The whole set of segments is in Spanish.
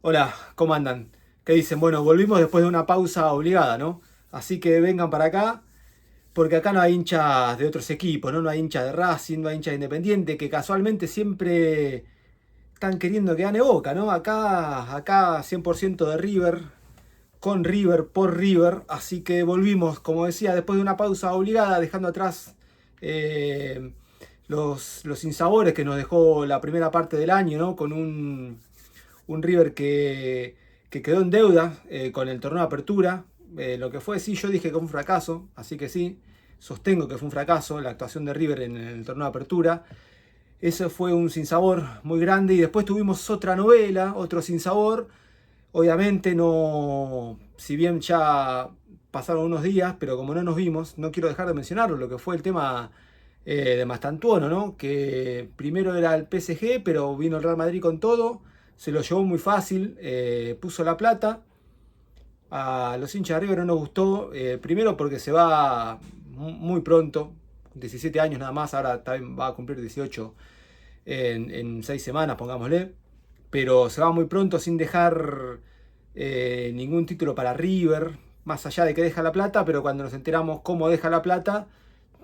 Hola, ¿cómo andan? ¿Qué dicen? Bueno, volvimos después de una pausa obligada, ¿no? Así que vengan para acá, porque acá no hay hinchas de otros equipos, ¿no? No hay hinchas de Racing, no hay hinchas de Independiente, que casualmente siempre están queriendo que gane Boca, ¿no? Acá 100% de River, con River, por River. Así que volvimos, como decía, después de una pausa obligada, dejando atrás eh, los sinsabores que nos dejó la primera parte del año, ¿no? Con un River que quedó en deuda con el torneo de apertura. Lo que fue, sí, yo dije que fue un fracaso, así que sí, sostengo que fue un fracaso la actuación de River en el torneo de apertura. Eso fue un sinsabor muy grande y después tuvimos otra novela, otro sinsabor. Obviamente no, si bien ya pasaron unos días, pero como no nos vimos, no quiero dejar de mencionarlo, lo que fue el tema de Mastantuono, ¿no? Que primero era el PSG, pero vino el Real Madrid con todo, se lo llevó muy fácil, puso la plata. A los hinchas de River no nos gustó, primero porque se va muy pronto, 17 años nada más, ahora también va a cumplir 18 en 6 semanas, pongámosle, pero se va muy pronto sin dejar ningún título para River, más allá de que deja la plata, pero cuando nos enteramos cómo deja la plata,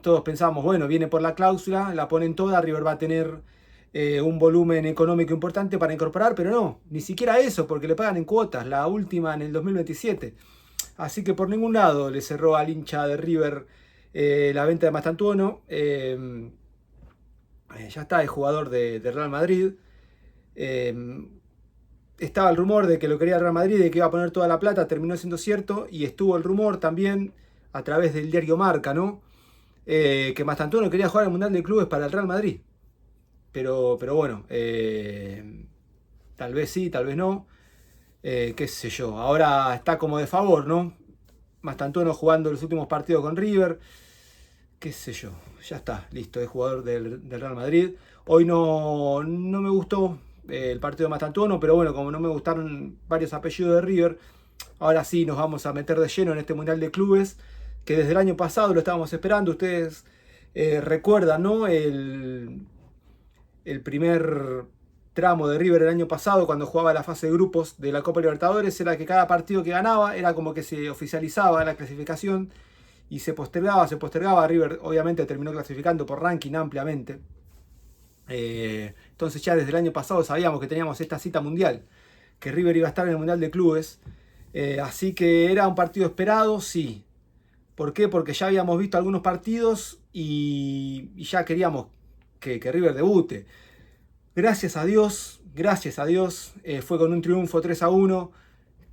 todos pensábamos, bueno, viene por la cláusula, la ponen toda, River va a tener un volumen económico importante para incorporar, pero no, ni siquiera eso, porque le pagan en cuotas, la última en el 2027. Así que por ningún lado le cerró al hincha de River la venta de Mastantuono. Ya está, es jugador de Real Madrid. Eh, Estaba el rumor de que lo quería el Real Madrid, de que iba a poner toda la plata, terminó siendo cierto, y estuvo el rumor también a través del diario Marca, ¿no? Que Mastantuono quería jugar el Mundial de Clubes para el Real Madrid. Pero bueno, tal vez sí, tal vez no. Qué sé yo, ahora está como de favor, ¿no? Mastantuono jugando los últimos partidos con River. Qué sé yo, ya está, listo, es jugador del Real Madrid. Hoy no me gustó el partido de Mastantuono, pero bueno, como no me gustaron varios apellidos de River, ahora sí nos vamos a meter de lleno en este Mundial de Clubes, que desde el año pasado lo estábamos esperando. Ustedes recuerdan, ¿no? El primer tramo de River el año pasado, cuando jugaba la fase de grupos de la Copa Libertadores, era que cada partido que ganaba era como que se oficializaba la clasificación y se postergaba. River obviamente terminó clasificando por ranking ampliamente. Entonces ya desde el año pasado sabíamos que teníamos esta cita mundial, que River iba a estar en el Mundial de Clubes. Así que era un partido esperado, sí. ¿Por qué? Porque ya habíamos visto algunos partidos y ya queríamos que River debute. Gracias a Dios, fue con un triunfo 3-1,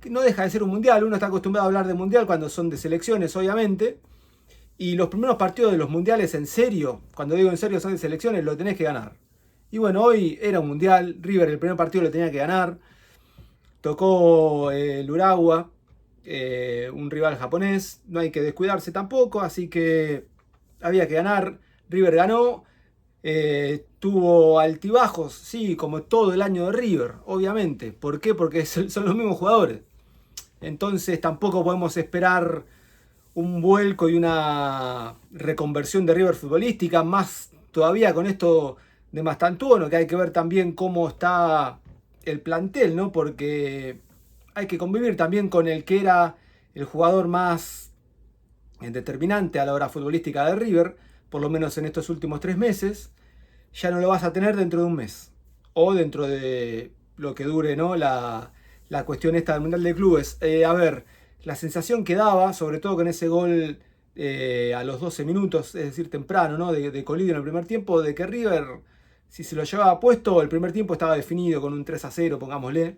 que no deja de ser un mundial. Uno está acostumbrado a hablar de mundial cuando son de selecciones, obviamente. Y los primeros partidos de los mundiales en serio, cuando digo en serio son de selecciones, lo tenés que ganar. Y bueno, hoy era un mundial, River el primer partido lo tenía que ganar. Tocó el Urawa, un rival japonés, no hay que descuidarse tampoco, así que había que ganar. River ganó, tuvo altibajos, sí, como todo el año de River, obviamente. ¿Por qué? Porque son los mismos jugadores. Entonces tampoco podemos esperar un vuelco y una reconversión de River futbolística, más todavía con esto de Mastantuono, que hay que ver también cómo está el plantel, ¿no? Porque hay que convivir también con el que era el jugador más determinante a la hora futbolística de River, por lo menos en estos últimos 3 meses. Ya no lo vas a tener dentro de un mes, o dentro de lo que dure, ¿no? La cuestión esta del Mundial de Clubes. A ver, la sensación que daba, sobre todo con ese gol a los 12 minutos, es decir, temprano, ¿no? De Colidio en el primer tiempo, de que River, si se lo llevaba puesto, el primer tiempo estaba definido con un 3-0, pongámosle.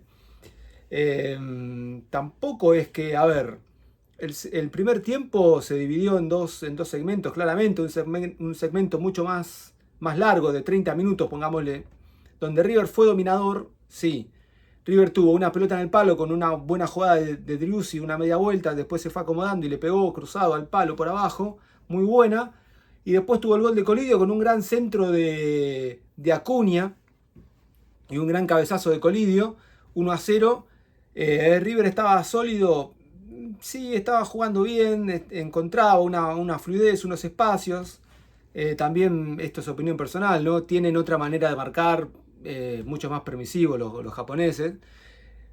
Tampoco es que, a ver, el primer tiempo se dividió en dos segmentos, claramente, un segmento mucho más largo, de 30 minutos, pongámosle, donde River fue dominador, sí. River tuvo una pelota en el palo con una buena jugada de Driussi, una media vuelta, después se fue acomodando y le pegó cruzado al palo por abajo, muy buena. Y después tuvo el gol de Colidio con un gran centro de Acuña y un gran cabezazo de Colidio, 1-0. River estaba sólido, sí, estaba jugando bien, encontraba una fluidez, unos espacios. También, esto es opinión personal, ¿no? Tienen otra manera de marcar, mucho más permisivo los japoneses.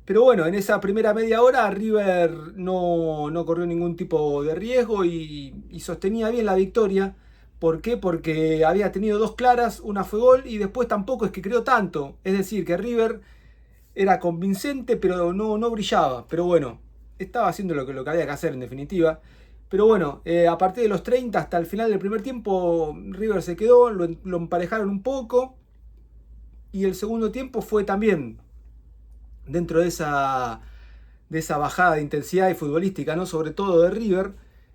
Pero bueno, en esa primera media hora River no corrió ningún tipo de riesgo y sostenía bien la victoria. ¿Por qué? Porque había tenido dos claras, una fue gol y después tampoco es que creó tanto. Es decir, que River era convincente, pero no brillaba. Pero bueno, estaba haciendo lo que había que hacer en definitiva. Pero bueno, a partir de los 30 hasta el final del primer tiempo, River se quedó, lo emparejaron un poco. Y el segundo tiempo fue también dentro de esa bajada de intensidad y futbolística, ¿no? Sobre todo de River.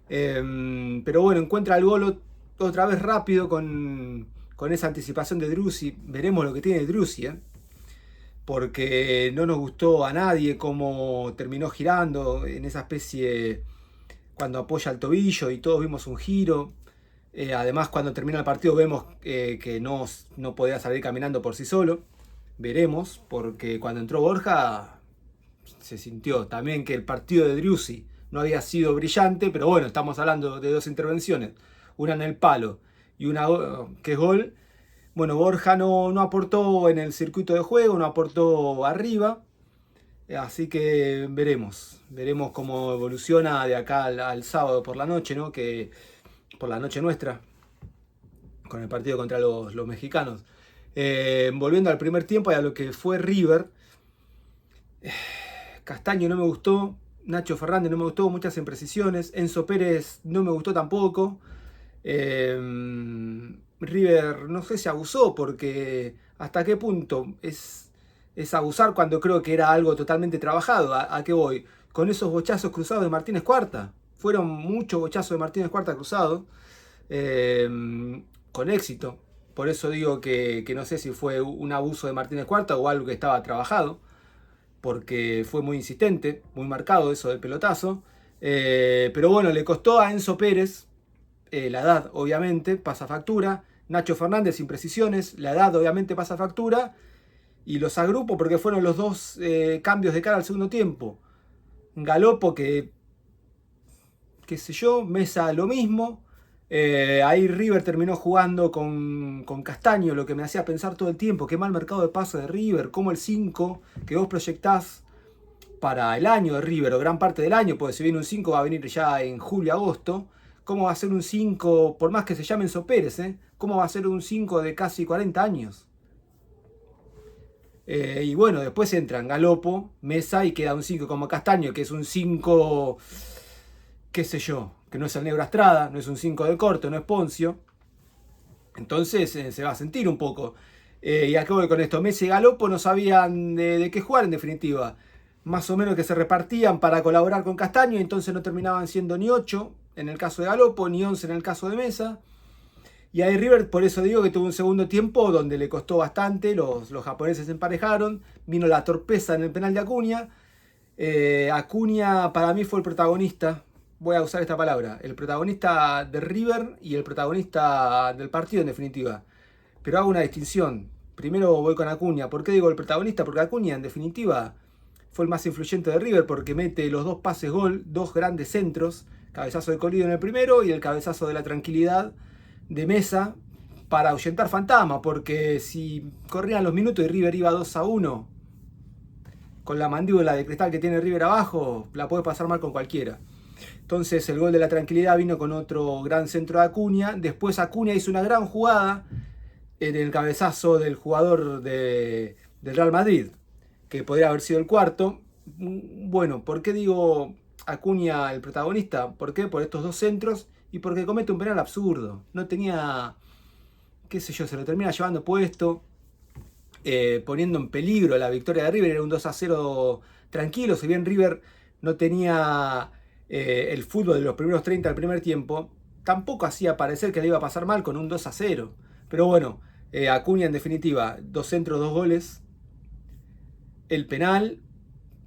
Pero bueno, encuentra el gol otra vez rápido con esa anticipación de Driussi. Veremos lo que tiene Driussi, porque no nos gustó a nadie cómo terminó girando en esa especie cuando apoya el tobillo y todos vimos un giro. Además, cuando termina el partido vemos que no podía salir caminando por sí solo. Veremos, porque cuando entró Borja se sintió también que el partido de Driussi no había sido brillante, pero bueno, estamos hablando de dos intervenciones, una en el palo y una que es gol. Bueno, Borja no aportó en el circuito de juego, no aportó arriba, así que veremos cómo evoluciona de acá al sábado por la noche, ¿no? Que por la noche nuestra, con el partido contra los mexicanos. Volviendo al primer tiempo y a lo que fue River, Castaño no me gustó, Nacho Fernández no me gustó, muchas imprecisiones, Enzo Pérez no me gustó tampoco. River no sé si abusó, porque hasta qué punto es abusar cuando creo que era algo totalmente trabajado. ¿A qué voy? Con esos bochazos cruzados de Martínez Cuarta. Fueron muchos bochazos de Martínez Cuarta cruzados, con éxito. Por eso digo que no sé si fue un abuso de Martínez Cuarta o algo que estaba trabajado, porque fue muy insistente, muy marcado eso del pelotazo. Pero bueno, le costó a Enzo Pérez, la edad obviamente pasa factura, Nacho Fernández imprecisiones, la edad obviamente pasa factura, y los agrupo porque fueron los dos cambios de cara al segundo tiempo. Galopo que, qué sé yo, Mesa lo mismo. Ahí River terminó jugando con Castaño, lo que me hacía pensar todo el tiempo, qué mal mercado de pase de River, cómo el 5 que vos proyectás para el año de River, o gran parte del año, porque si viene un 5 va a venir ya en julio, agosto, cómo va a ser un 5, por más que se llame Enzo Pérez, cómo va a ser un 5 de casi 40 años. Y bueno, después entran Galopo, Mesa y queda un 5 como Castaño, que es un 5, qué sé yo, que no es el Negro Astrada, no es un 5 de corto, no es Poncio. Entonces se va a sentir un poco. Y acá voy con esto, Messi y Galopo no sabían de qué jugar en definitiva. Más o menos que se repartían para colaborar con Castaño, y entonces no terminaban siendo ni 8 en el caso de Galopo, ni 11 en el caso de Mesa. Y ahí River, por eso digo que tuvo un segundo tiempo donde le costó bastante, los japoneses se emparejaron, vino la torpeza en el penal de Acuña. Acuña para mí fue el protagonista, voy a usar esta palabra, el protagonista de River y el protagonista del partido en definitiva. Pero hago una distinción, primero voy con Acuña. ¿Por qué digo el protagonista? Porque Acuña en definitiva fue el más influyente de River porque mete los dos pases gol, dos grandes centros, cabezazo de Colidio en el primero y el cabezazo de la tranquilidad de Mesa para ahuyentar fantasma, porque si corrían los minutos y River iba 2-1, con la mandíbula de cristal que tiene River abajo, la puede pasar mal con cualquiera. Entonces el gol de la tranquilidad vino con otro gran centro de Acuña. Después Acuña hizo una gran jugada en el cabezazo del jugador del Real Madrid, que podría haber sido el cuarto. Bueno, ¿por qué digo Acuña el protagonista? ¿Por qué? Por estos dos centros y porque comete un penal absurdo. No tenía, qué sé yo, se lo termina llevando puesto, poniendo en peligro la victoria de River. Era un 2-0 tranquilo, si bien River no tenía el fútbol de los primeros 30 del primer tiempo, tampoco hacía parecer que le iba a pasar mal con un 2-0. Pero bueno, Acuña en definitiva, dos centros, dos goles, el penal,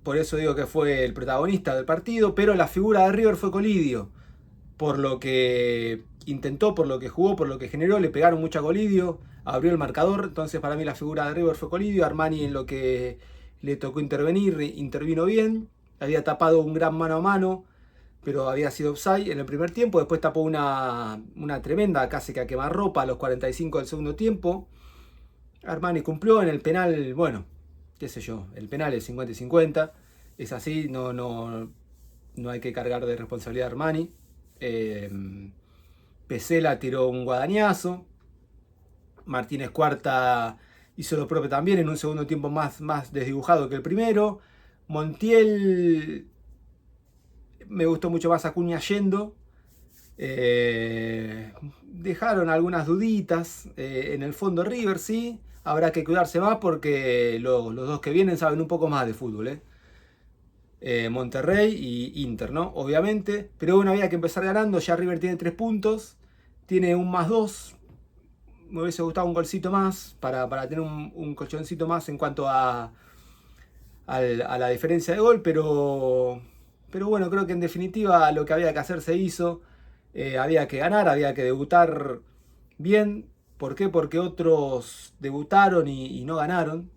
por eso digo que fue el protagonista del partido, pero la figura de River fue Colidio, por lo que intentó, por lo que jugó, por lo que generó, le pegaron mucho a Colidio, abrió el marcador, entonces para mí la figura de River fue Colidio. Armani en lo que le tocó intervenir, intervino bien, había tapado un gran mano a mano, pero había sido offside en el primer tiempo, después tapó una tremenda casi que a quemarropa a los 45 del segundo tiempo. Armani cumplió en el penal, bueno, qué sé yo, el penal es 50 y 50. Es así, no hay que cargar de responsabilidad a Armani. Pesela tiró un guadañazo. Martínez Cuarta hizo lo propio también en un segundo tiempo más desdibujado que el primero. Montiel me gustó mucho más Acuña yendo. Dejaron algunas duditas. En el fondo River sí. Habrá que cuidarse más porque los dos que vienen saben un poco más de fútbol. Monterrey y Inter, ¿no? Obviamente. Pero bueno, había que empezar ganando. Ya River tiene 3 puntos. Tiene un +2. Me hubiese gustado un golcito más para tener un colchoncito más en cuanto a la diferencia de gol. Pero bueno, creo que en definitiva lo que había que hacer se hizo. Había que ganar, había que debutar bien. ¿Por qué? Porque otros debutaron y no ganaron.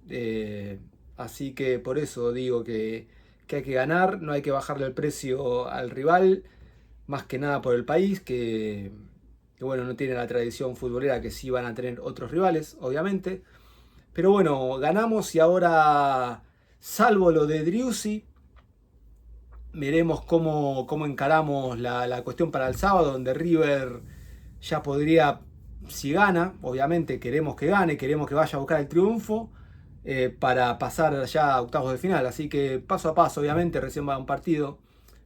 Así que por eso digo que hay que ganar, no hay que bajarle el precio al rival, más que nada por el país, que bueno, no tiene la tradición futbolera que sí van a tener otros rivales, obviamente. Pero bueno, ganamos y ahora, salvo lo de Driussi, veremos cómo encaramos la cuestión para el sábado, donde River ya podría, si gana, obviamente queremos que gane, queremos que vaya a buscar el triunfo para pasar ya a octavos de final. Así que paso a paso, obviamente, recién va un partido,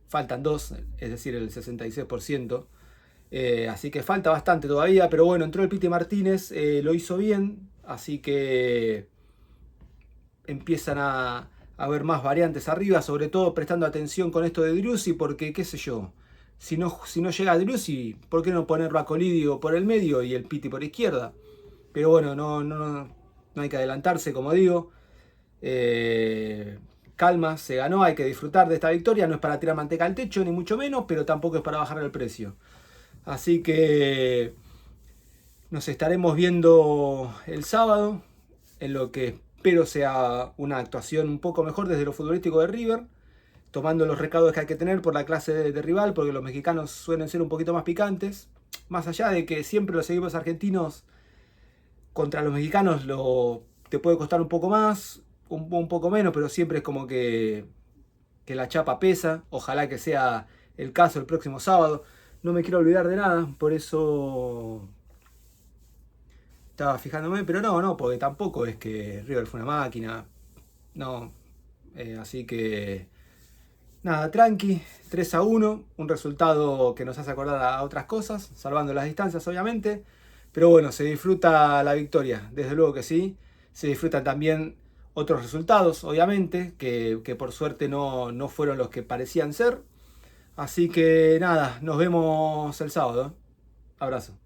faltan 2, es decir, el 66%. Así que falta bastante todavía, pero bueno, entró el Piti Martínez, lo hizo bien, así que empiezan a haber más variantes arriba, sobre todo prestando atención con esto de Driussi, porque qué sé yo, si no llega Driussi, ¿por qué no ponerlo a Colidio por el medio y el Piti por izquierda? Pero bueno, no hay que adelantarse, como digo. Calma, se ganó, hay que disfrutar de esta victoria, no es para tirar manteca al techo, ni mucho menos, pero tampoco es para bajar el precio. Así que nos estaremos viendo el sábado, en lo que espero sea una actuación un poco mejor desde lo futbolístico de River, tomando los recados que hay que tener por la clase de rival, porque los mexicanos suelen ser un poquito más picantes. Más allá de que siempre los equipos argentinos contra los mexicanos te puede costar un poco más, un poco menos, pero siempre es como que la chapa pesa. Ojalá que sea el caso el próximo sábado. No me quiero olvidar de nada, por eso estaba fijándome, pero no, porque tampoco es que River fue una máquina. No, así que nada, tranqui, 3-1, un resultado que nos hace acordar a otras cosas, salvando las distancias obviamente, pero bueno, se disfruta la victoria, desde luego que sí, se disfrutan también otros resultados, obviamente, que por suerte no fueron los que parecían ser, así que nada, nos vemos el sábado, abrazo.